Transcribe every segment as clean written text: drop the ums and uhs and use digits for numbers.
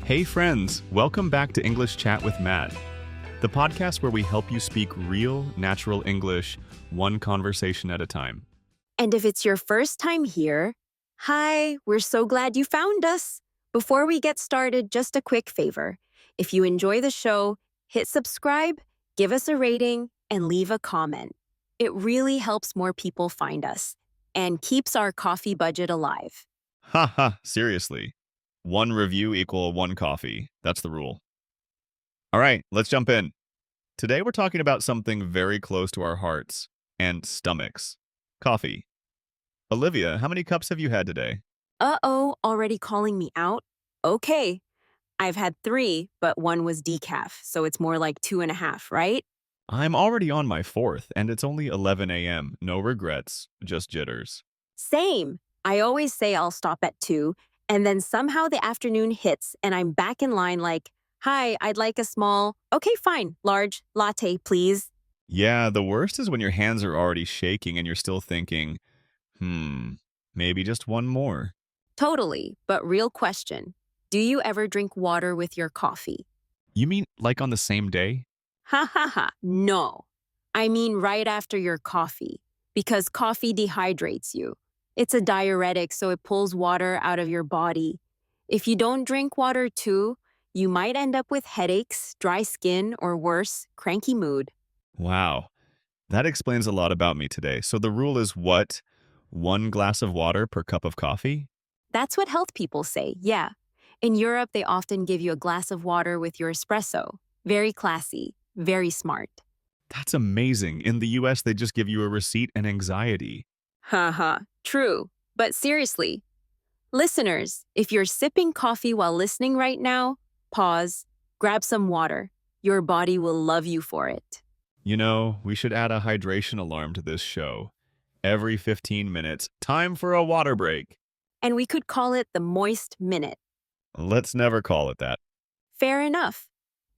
Hey friends, welcome back to English Chat with Matt, the podcast where we help you speak real, natural English, one conversation at a time. And if it's your first time here, hi, we're so glad you found us. Before we get started, just a quick favor. If you enjoy the show, hit subscribe, give us a rating, and leave a comment. It really helps more people find us and keeps our coffee budget alive. Haha, seriously. One review equal one coffee. That's the rule. All right, let's jump in. Today we're talking about something very close to our hearts and stomachs. Coffee. Olivia, how many cups have you had today? Uh-oh, already calling me out? Okay, I've had 3, but one was decaf, so it's more like 2.5, right? I'm already on my fourth, and it's only 11 a.m. No regrets, just jitters. Same. I always say I'll stop at 2, and then somehow the afternoon hits and I'm back in line like, hi, I'd like a small, okay, fine, large, latte, please. Yeah, the worst is when your hands are already shaking and you're still thinking, maybe just one more. Totally, but real question. Do you ever drink water with your coffee? You mean like on the same day? Ha ha ha, no. I mean right after your coffee, because coffee dehydrates you. It's a diuretic, so it pulls water out of your body. If you don't drink water too, you might end up with headaches, dry skin, or worse, cranky mood. Wow, that explains a lot about me today. So the rule is what? One glass of water per cup of coffee? That's what health people say, yeah. In Europe, they often give you a glass of water with your espresso. Very classy, very smart. That's amazing. In the US, they just give you a receipt and anxiety. Haha, true. But seriously, listeners, if you're sipping coffee while listening right now, pause, grab some water. Your body will love you for it. You know, we should add a hydration alarm to this show. Every 15 minutes, time for a water break. And we could call it the moist minute. Let's never call it that. Fair enough.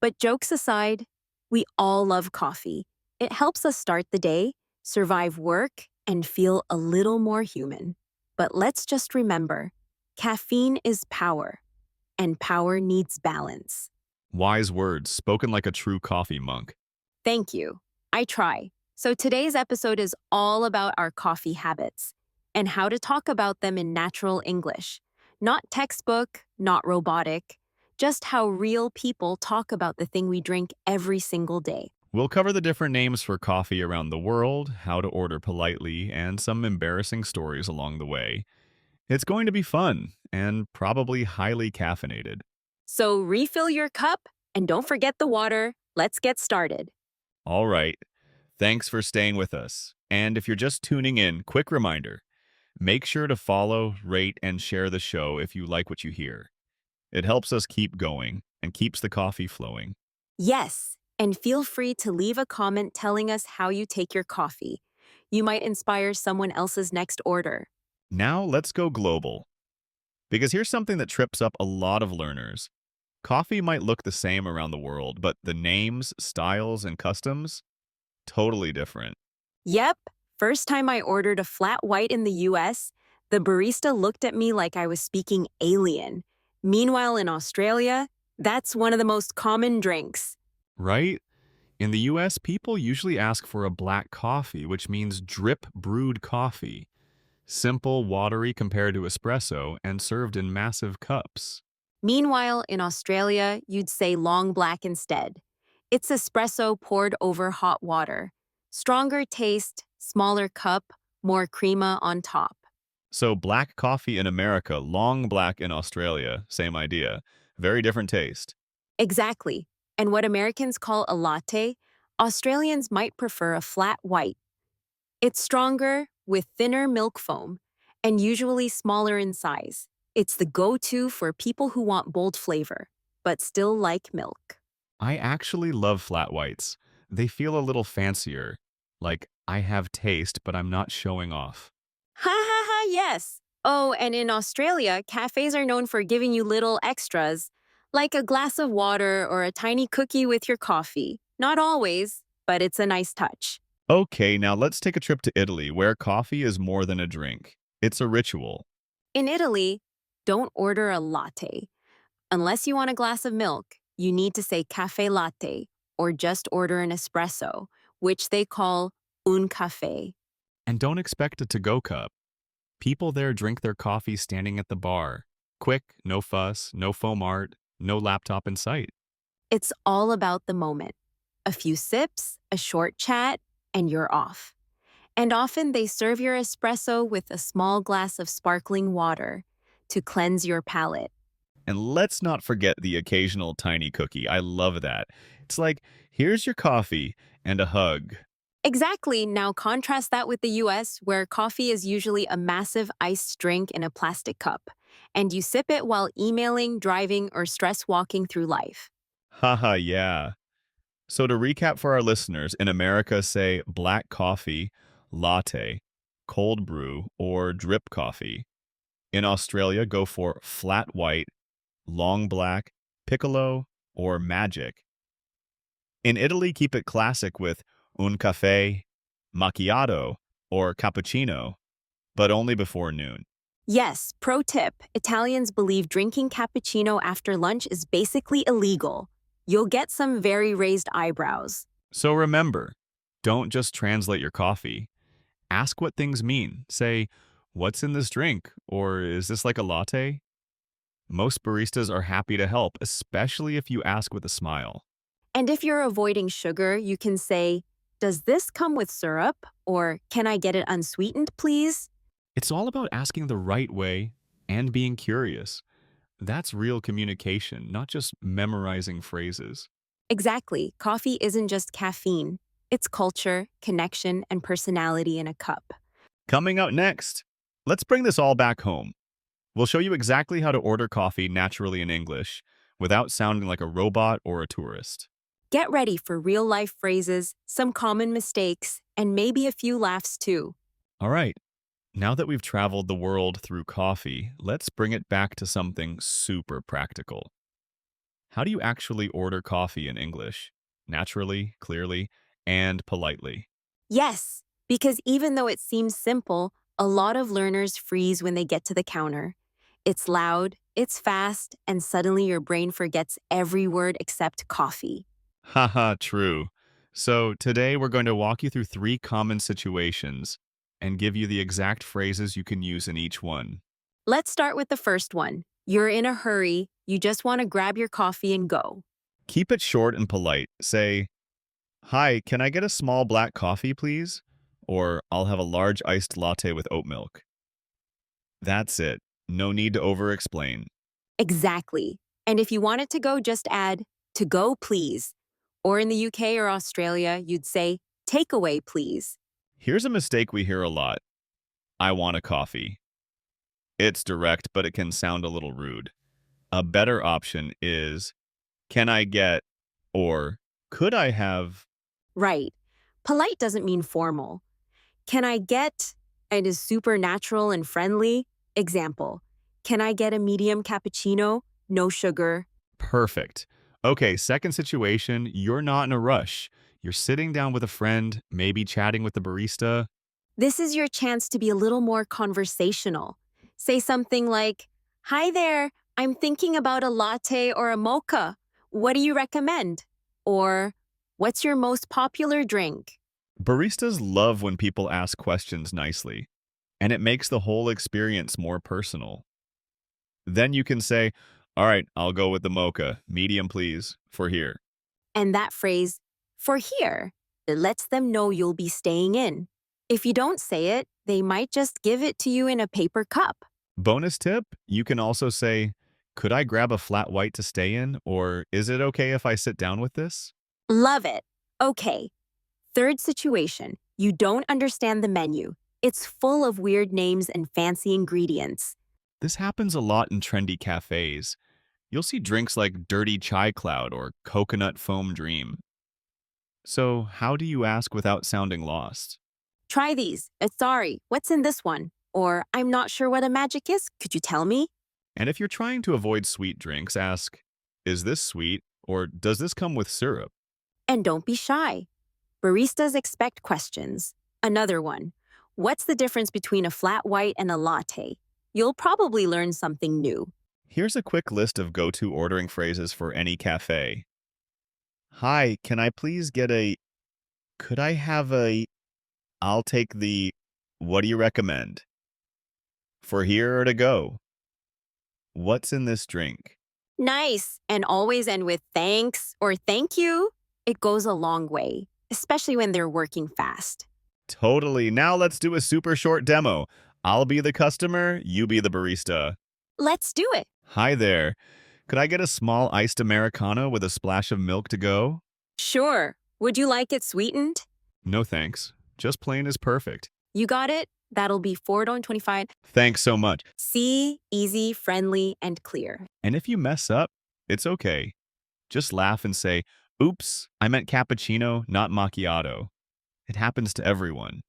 But jokes aside, we all love coffee. It helps us start the day, survive work, and feel a little more human. But let's just remember, caffeine is power, and power needs balance. Wise words, spoken like a true coffee monk. Thank you. I try. So today's episode is all about our coffee habits and how to talk about them in natural English. Not textbook, not robotic, just how real people talk about the thing we drink every single day. We'll cover the different names for coffee around the world, how to order politely, and some embarrassing stories along the way. It's going to be fun and probably highly caffeinated. So refill your cup and don't forget the water. Let's get started. All right. Thanks for staying with us. And if you're just tuning in, quick reminder, make sure to follow, rate, and share the show if you like what you hear. It helps us keep going and keeps the coffee flowing. Yes, and feel free to leave a comment telling us how you take your coffee. You might inspire someone else's next order. Now let's go global. Because here's something that trips up a lot of learners. Coffee might look the same around the world, but the names, styles, and customs, totally different. Yep, first time I ordered a flat white in the US, the barista looked at me like I was speaking alien. Meanwhile, in Australia, that's one of the most common drinks. Right? In the US, people usually ask for a black coffee, which means drip brewed coffee. Simple, watery compared to espresso, and served in massive cups. Meanwhile, in Australia, you'd say long black instead. It's espresso poured over hot water. Stronger taste, smaller cup, more crema on top. So black coffee in America, long black in Australia, same idea. Very different taste. Exactly. And what Americans call a latte, Australians might prefer a flat white. It's stronger, with thinner milk foam, and usually smaller in size. It's the go-to for people who want bold flavor, but still like milk. I actually love flat whites. They feel a little fancier. Like, I have taste, but I'm not showing off. Ha ha ha, yes. Oh, and in Australia, cafes are known for giving you little extras, like a glass of water or a tiny cookie with your coffee. Not always, but it's a nice touch. Okay, now let's take a trip to Italy, where coffee is more than a drink. It's a ritual. In Italy, don't order a latte. Unless you want a glass of milk, you need to say café latte or just order an espresso, which they call un café. And don't expect a to-go cup. People there drink their coffee standing at the bar. Quick, no fuss, no foam art, no laptop in sight. It's all about the moment. A few sips, a short chat, and you're off. And often they serve your espresso with a small glass of sparkling water to cleanse your palate. And let's not forget the occasional tiny cookie. I love that. It's like, here's your coffee and a hug. Exactly. Now contrast that with the US, where coffee is usually a massive iced drink in a plastic cup, and you sip it while emailing, driving, or stress walking through life. Haha, yeah. So to recap for our listeners, in America, say black coffee, latte, cold brew, or drip coffee. In Australia, go for flat white, long black, piccolo, or magic. In Italy, keep it classic with un caffè, macchiato, or cappuccino, but only before noon. Yes, pro tip, Italians believe drinking cappuccino after lunch is basically illegal. You'll get some very raised eyebrows. So remember, don't just translate your coffee. Ask what things mean. Say, what's in this drink? Or is this like a latte? Most baristas are happy to help, especially if you ask with a smile. And if you're avoiding sugar, you can say, "Does this come with syrup?" Or "Can I get it unsweetened, please?" It's all about asking the right way and being curious. That's real communication, not just memorizing phrases. Exactly. Coffee isn't just caffeine. It's culture, connection, and personality in a cup. Coming up next, let's bring this all back home. We'll show you exactly how to order coffee naturally in English without sounding like a robot or a tourist. Get ready for real-life phrases, some common mistakes, and maybe a few laughs too. All right, now that we've traveled the world through coffee, let's bring it back to something super practical. How do you actually order coffee in English? Naturally, clearly, and politely. Yes, because even though it seems simple, a lot of learners freeze when they get to the counter. It's loud, it's fast, and suddenly your brain forgets every word except coffee. Haha, true. So today we're going to walk you through 3 common situations and give you the exact phrases you can use in each one. Let's start with the first one. You're in a hurry, you just want to grab your coffee and go. Keep it short and polite. Say, hi, can I get a small black coffee, please? Or I'll have a large iced latte with oat milk. That's it. No need to over-explain. Exactly. And if you want it to go, just add, "To go, please." Or in the UK or Australia, you'd say, "Takeaway, please." Here's a mistake we hear a lot. I want a coffee. It's direct, but it can sound a little rude. A better option is, can I get, or could I have? Right. Polite doesn't mean formal. Can I get, it is super natural and friendly. Example, can I get a medium cappuccino? No sugar. Perfect. Okay, second situation, you're not in a rush. You're sitting down with a friend, maybe chatting with the barista. This is your chance to be a little more conversational. Say something like, "Hi there, I'm thinking about a latte or a mocha. What do you recommend?" Or, "What's your most popular drink?" Baristas love when people ask questions nicely, and it makes the whole experience more personal. Then you can say, all right, I'll go with the mocha, medium please, for here. And that phrase, "for here," it lets them know you'll be staying in. If you don't say it, they might just give it to you in a paper cup. Bonus tip, you can also say, could I grab a flat white to stay in? Or is it okay if I sit down with this? Love it. Okay. Third situation, you don't understand the menu. It's full of weird names and fancy ingredients. This happens a lot in trendy cafes. You'll see drinks like Dirty Chai Cloud or Coconut Foam Dream. So, how do you ask without sounding lost? Try these. Sorry, what's in this one? Or, "I'm not sure what a magic is. Could you tell me?" And if you're trying to avoid sweet drinks, ask, is this sweet or does this come with syrup? And don't be shy. Baristas expect questions. Another one. What's the difference between a flat white and a latte? You'll probably learn something new. Here's a quick list of go-to ordering phrases for any cafe. Hi, can I please get a... Could I have a... I'll take the... What do you recommend? For here or to go? What's in this drink? Nice. And always end with thanks or thank you. It goes a long way, especially when they're working fast. Totally. Now let's do a super short demo. I'll be the customer, you be the barista. Let's do it. Hi there. Could I get a small iced Americano with a splash of milk to go? Sure. Would you like it sweetened? No thanks. Just plain is perfect. You got it? That'll be $4.25. Thanks so much. See, easy, friendly, and clear. And if you mess up, it's okay. Just laugh and say, oops, I meant cappuccino, not macchiato. It happens to everyone.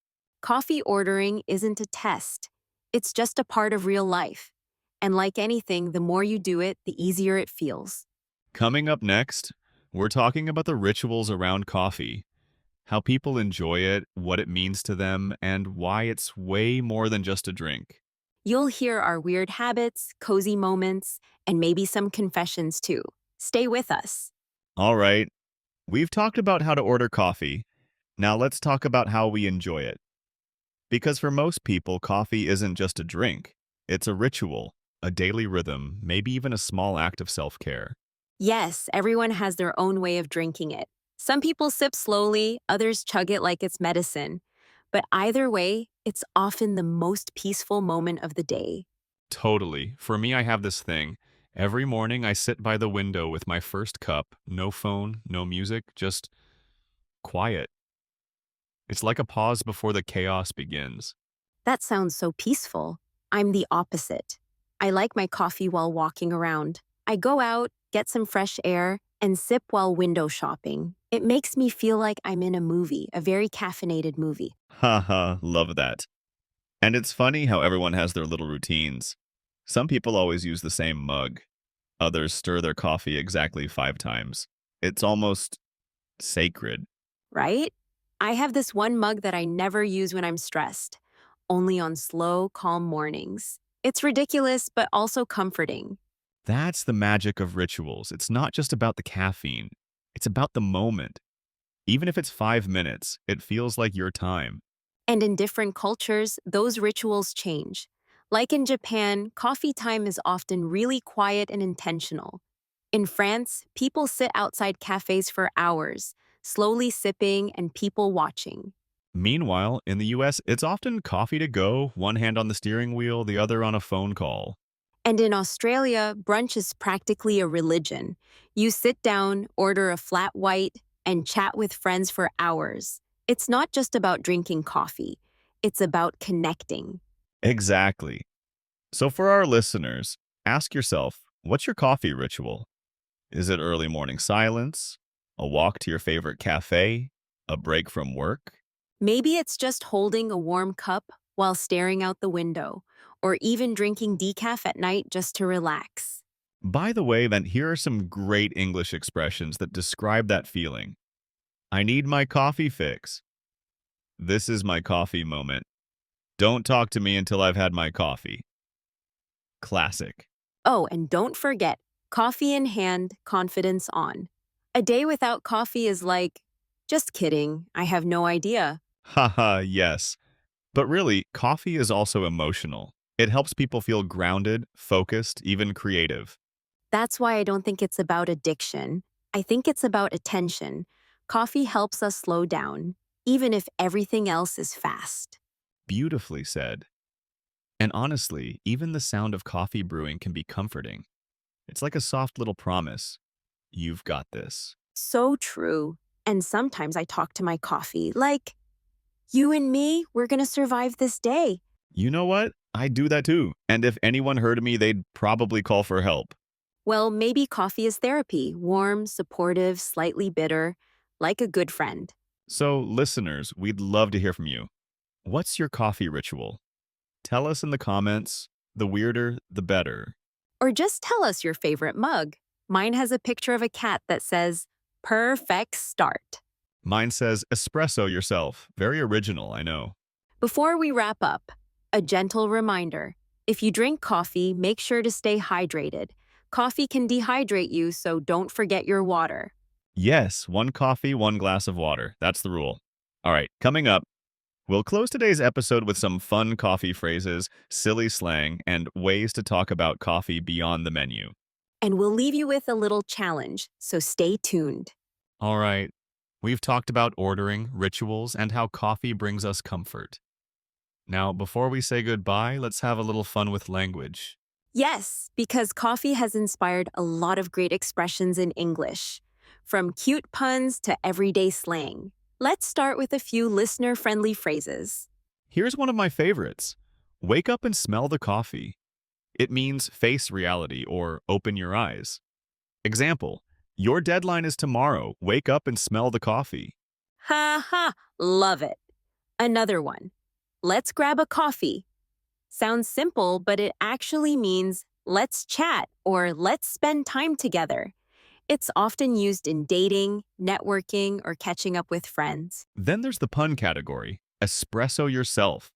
Coffee ordering isn't a test. It's just a part of real life. And like anything, the more you do it, the easier it feels. Coming up next, we're talking about the rituals around coffee, how people enjoy it, what it means to them, and why it's way more than just a drink. You'll hear our weird habits, cozy moments, and maybe some confessions too. Stay with us. All right, we've talked about how to order coffee. Now let's talk about how we enjoy it. Because for most people, coffee isn't just a drink. It's a ritual, a daily rhythm, maybe even a small act of self-care. Yes, everyone has their own way of drinking it. Some people sip slowly, others chug it like it's medicine. But either way, it's often the most peaceful moment of the day. Totally. For me, I have this thing. Every morning, I sit by the window with my first cup, no phone, no music, just quiet. It's like a pause before the chaos begins. That sounds so peaceful. I'm the opposite. I like my coffee while walking around. I go out, get some fresh air, and sip while window shopping. It makes me feel like I'm in a movie, a very caffeinated movie. Haha, love that. And it's funny how everyone has their little routines. Some people always use the same mug. Others stir their coffee exactly 5 times. It's almost sacred. Right? I have this one mug that I never use when I'm stressed, only on slow, calm mornings. It's ridiculous, but also comforting. That's the magic of rituals. It's not just about the caffeine. It's about the moment. Even if it's 5 minutes, it feels like your time. And in different cultures, those rituals change. Like in Japan, coffee time is often really quiet and intentional. In France, people sit outside cafes for hours, slowly sipping and people watching. Meanwhile, in the US, it's often coffee to go, one hand on the steering wheel, the other on a phone call. And in Australia, brunch is practically a religion. You sit down, order a flat white, and chat with friends for hours. It's not just about drinking coffee. It's about connecting. Exactly. So for our listeners, ask yourself, what's your coffee ritual? Is it early morning silence? A walk to your favorite cafe? A break from work? Maybe it's just holding a warm cup while staring out the window, or even drinking decaf at night just to relax. By the way, then here are some great English expressions that describe that feeling. I need my coffee fix. This is my coffee moment. Don't talk to me until I've had my coffee. Classic. Oh, and don't forget, coffee in hand, confidence on. A day without coffee is like, just kidding, I have no idea. Haha, yes. But really, coffee is also emotional. It helps people feel grounded, focused, even creative. That's why I don't think it's about addiction. I think it's about attention. Coffee helps us slow down, even if everything else is fast. Beautifully said. And honestly, even the sound of coffee brewing can be comforting. It's like a soft little promise. You've got this. So true. And sometimes I talk to my coffee like, you and me, we're gonna survive this day. You know what? I do that too. And if anyone heard me, they'd probably call for help. Well, maybe coffee is therapy, warm, supportive, slightly bitter, like a good friend. So, listeners, we'd love to hear from you. What's your coffee ritual? Tell us in the comments. The weirder, the better. Or just tell us your favorite mug. Mine has a picture of a cat that says, perfect start. Mine says espresso yourself. Very original, I know. Before we wrap up, a gentle reminder. If you drink coffee, make sure to stay hydrated. Coffee can dehydrate you, so don't forget your water. Yes, one coffee, one glass of water. That's the rule. All right, coming up, we'll close today's episode with some fun coffee phrases, silly slang, and ways to talk about coffee beyond the menu. And we'll leave you with a little challenge, so stay tuned. All right, we've talked about ordering, rituals, and how coffee brings us comfort. Now, before we say goodbye, let's have a little fun with language. Yes, because coffee has inspired a lot of great expressions in English, from cute puns to everyday slang. Let's start with a few listener-friendly phrases. Here's one of my favorites. Wake up and smell the coffee. It means face reality or open your eyes. Example, your deadline is tomorrow. Wake up and smell the coffee. Ha ha, love it. Another one. Let's grab a coffee. Sounds simple, but it actually means let's chat or let's spend time together. It's often used in dating, networking, or catching up with friends. Then there's the pun category, espresso yourself.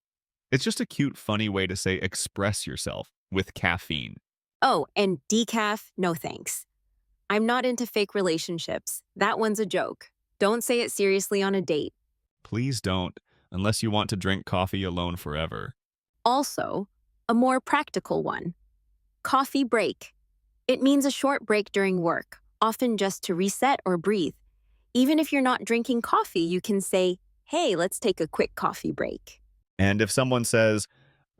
It's just a cute, funny way to say express yourself with caffeine. Oh, and decaf, no thanks. I'm not into fake relationships. That one's a joke. Don't say it seriously on a date. Please don't, unless you want to drink coffee alone forever. Also, a more practical one. Coffee break. It means a short break during work, often just to reset or breathe. Even if you're not drinking coffee, you can say, hey, let's take a quick coffee break. And if someone says,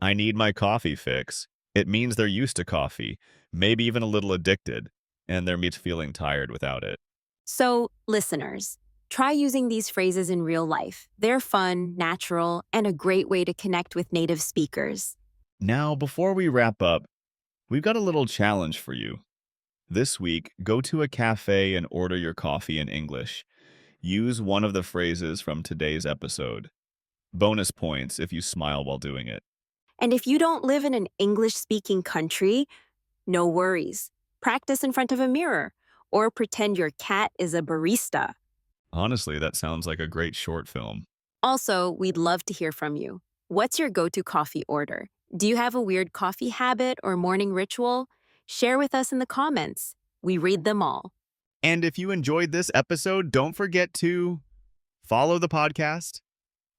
I need my coffee fix, it means they're used to coffee, maybe even a little addicted, and they're feeling tired without it. So, listeners, try using these phrases in real life. They're fun, natural, and a great way to connect with native speakers. Now, before we wrap up, we've got a little challenge for you. This week, go to a cafe and order your coffee in English. Use one of the phrases from today's episode. Bonus points if you smile while doing it. And if you don't live in an English-speaking country, no worries. Practice in front of a mirror or pretend your cat is a barista. Honestly, that sounds like a great short film. Also, we'd love to hear from you. What's your go-to coffee order? Do you have a weird coffee habit or morning ritual? Share with us in the comments. We read them all. And if you enjoyed this episode, don't forget to follow the podcast,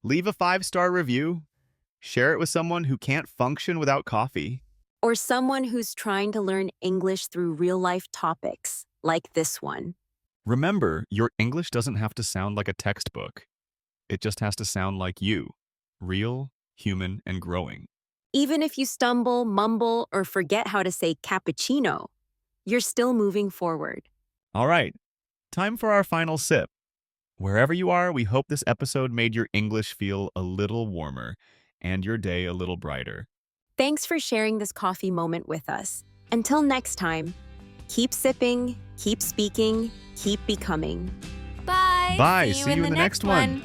leave a 5-star review, share it with someone who can't function without coffee. Or someone who's trying to learn English through real-life topics, like this one. Remember, your English doesn't have to sound like a textbook. It just has to sound like you, real, human, and growing. Even if you stumble, mumble, or forget how to say cappuccino, you're still moving forward. All right, time for our final sip. Wherever you are, we hope this episode made your English feel a little warmer and your day a little brighter. Thanks for sharing this coffee moment with us. Until next time, keep sipping, keep speaking, keep becoming. Bye. Bye. See you in the next one.